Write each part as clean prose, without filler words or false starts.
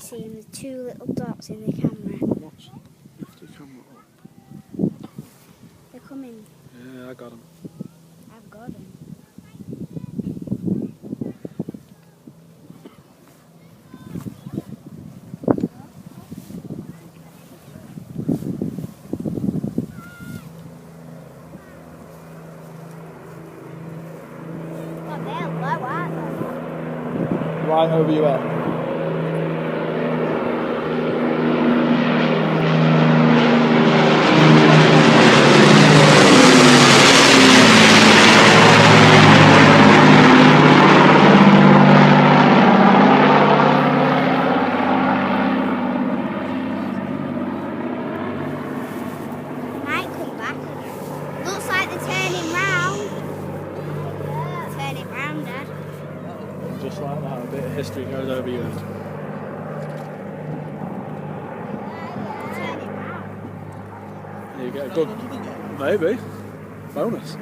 seeing the two little dots in the camera? Watch. Lift the camera up. They're coming. Yeah, I got them. I've got them. Oh, they're low, aren't they? Right over your head. Might come back again. Looks like they're turning round. Turning round, Dad. Just like that, a bit of history goes over your head. Turning round. You get a good, maybe, bonus. I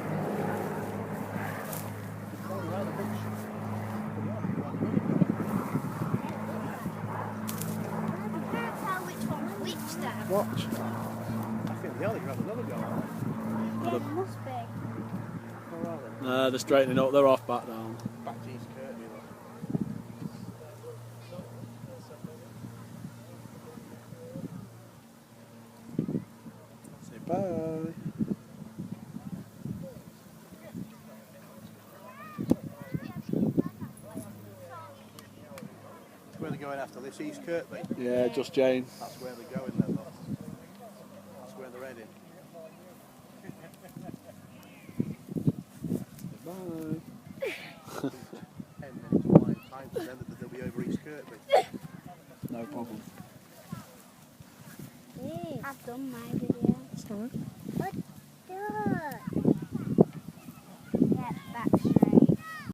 can't tell which one's which, Dad. Watch. I think the other have another go. Yeah, it must be. Where are they? They're straightening up, they're off back down. Back to East Kirkby, look. Say bye. Where they're going after this, East Kirkby? Yeah, just Jane. That's where they're going then, look. That's where they're heading. Bye. 10 minutes flying time for them that they'll be over East Kirkby. No problem. I've done my video. Sorry. What?